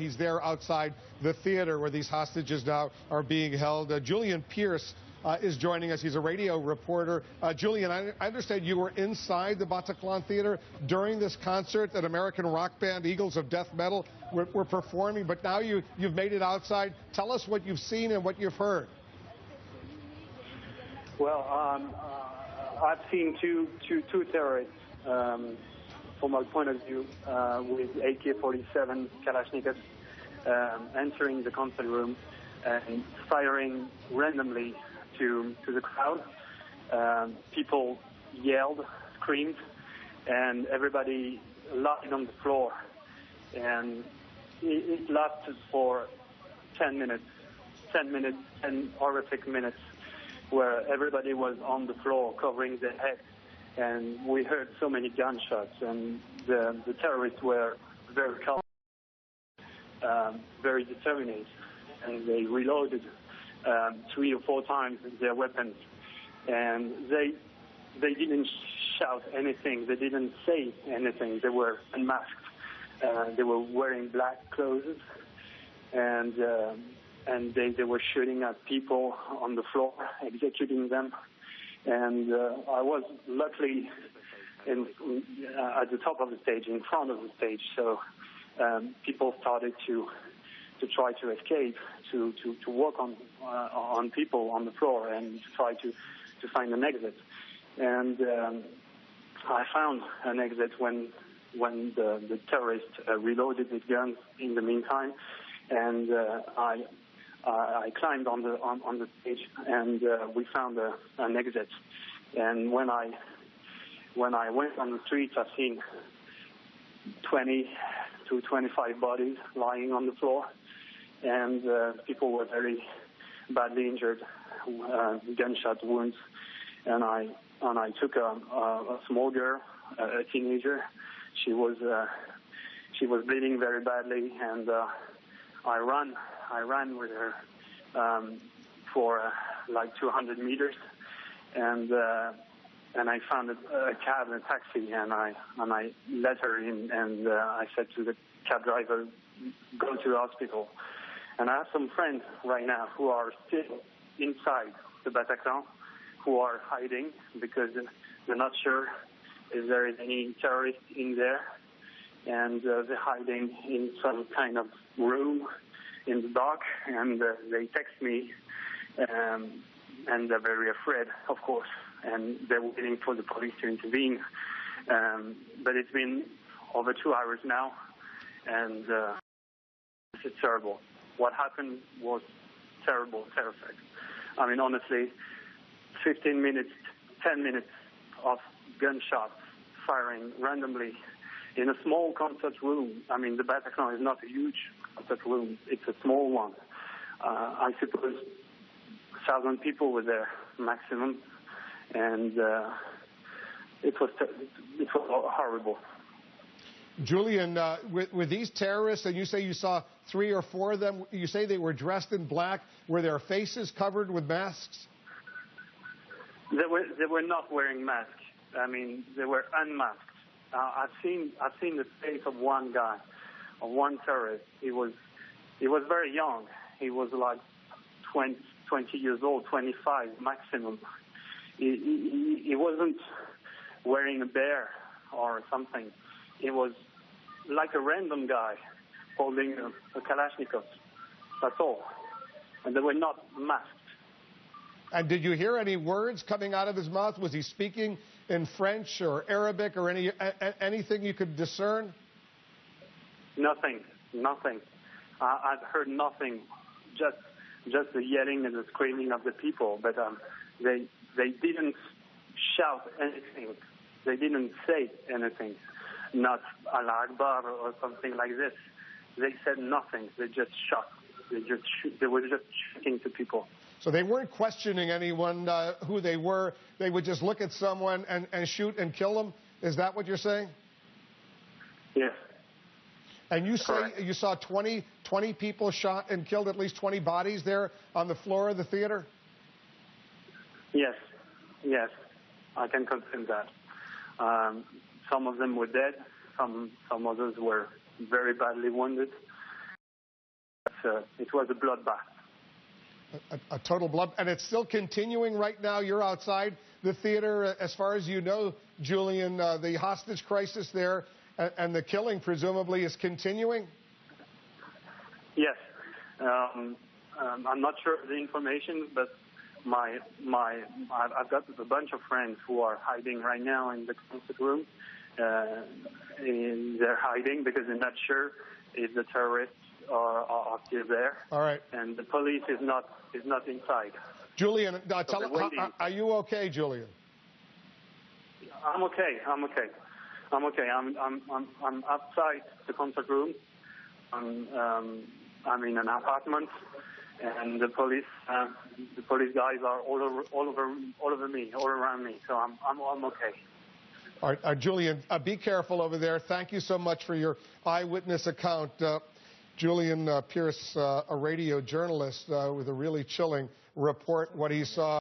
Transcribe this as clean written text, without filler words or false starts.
He's there outside the theater where these hostages now are being held. Julian Pierce is joining us. He's a radio reporter. Julian, I understand you were inside the Bataclan Theater during this concert that American rock band Eagles of Death Metal were performing, but now you've made it outside. Tell us what you've seen and what you've heard. Well, I've seen two terrorists, from my point of view, with AK-47 Kalashnikovs entering the concert room and firing randomly to the crowd. People yelled, screamed, and everybody lied on the floor. And it lasted for 10 minutes, 10 horrific minutes, where everybody was on the floor covering their head. And we heard so many gunshots, and the terrorists were very calm, very determined, and they reloaded 3 or 4 times their weapons. And they didn't shout anything, they didn't say anything. They were unmasked. They were wearing black clothes, and they were shooting at people on the floor, executing them. And I was luckily at the top of the stage, in front of the stage, so people started to try to escape, to work on people on the floor and to try to find an exit. And I found an exit when the terrorists reloaded his guns in the meantime, and I climbed on the stage, and we found an exit. And when I went on the streets, I've seen 20 to 25 bodies lying on the floor, and people were very badly injured, gunshot wounds. And I took a small girl, a teenager. She was bleeding very badly, and I ran with her for like 200 meters, and I found a cab and a taxi, and I let her in, and I said to the cab driver, go to the hospital. And I have some friends right now who are still inside the Bataclan, who are hiding because they're not sure if there is any terrorist in there, and they're hiding in some kind of room in the dark, and they text me, and they're very afraid, of course, and they're waiting for the police to intervene. But it's been over 2 hours now, and it's terrible. What happened was terrible, terrific. I mean, honestly, 15 minutes, 10 minutes of gunshots firing randomly in a small concert room. I mean, the Bataclan is not a huge concert room. It's a small one. I suppose 1,000 people were there maximum, and it was horrible. Julian, with these terrorists, and you say you saw 3 or 4 of them, you say they were dressed in black. Were their faces covered with masks? They were not wearing masks. I mean, they were unmasked. I've seen the face of one guy, of one terrorist. He was very young. He was like 20 years old, 25 maximum. He wasn't wearing a bear or something. He was like a random guy holding a Kalashnikov. That's all. And they were not masked. And did you hear any words coming out of his mouth? Was he speaking in French or Arabic or anything you could discern? Nothing. I've heard nothing. Just the yelling and the screaming of the people. But they didn't shout anything. They didn't say anything. Not Allah Akbar or something like this. They said nothing. They just shot. They were just shooting to people. So they weren't questioning anyone who they were. They would just look at someone and shoot and kill them. Is that what you're saying? Yes. And you Correct. say you saw 20 people shot and killed, at least 20 bodies there on the floor of the theater? Yes. I can confirm that. Some of them were dead. Some others were very badly wounded. it was a bloodbath. A total blood, and it's still continuing right now. You're outside the theater, as far as you know, Julian. The hostage crisis there and the killing presumably is continuing. Yes, I'm not sure of the information, but I've got a bunch of friends who are hiding right now in the concert room. They're hiding because they're not sure if the terrorists are still there. All right. And the police is not inside. Julian, are you okay, Julian? I'm okay. I'm outside the concert room. I'm in an apartment, and the police guys are all over me, all around me. So I'm okay. All right, Julian, be careful over there. Thank you so much for your eyewitness account. Julian Pierce, a radio journalist with a really chilling report, what he saw.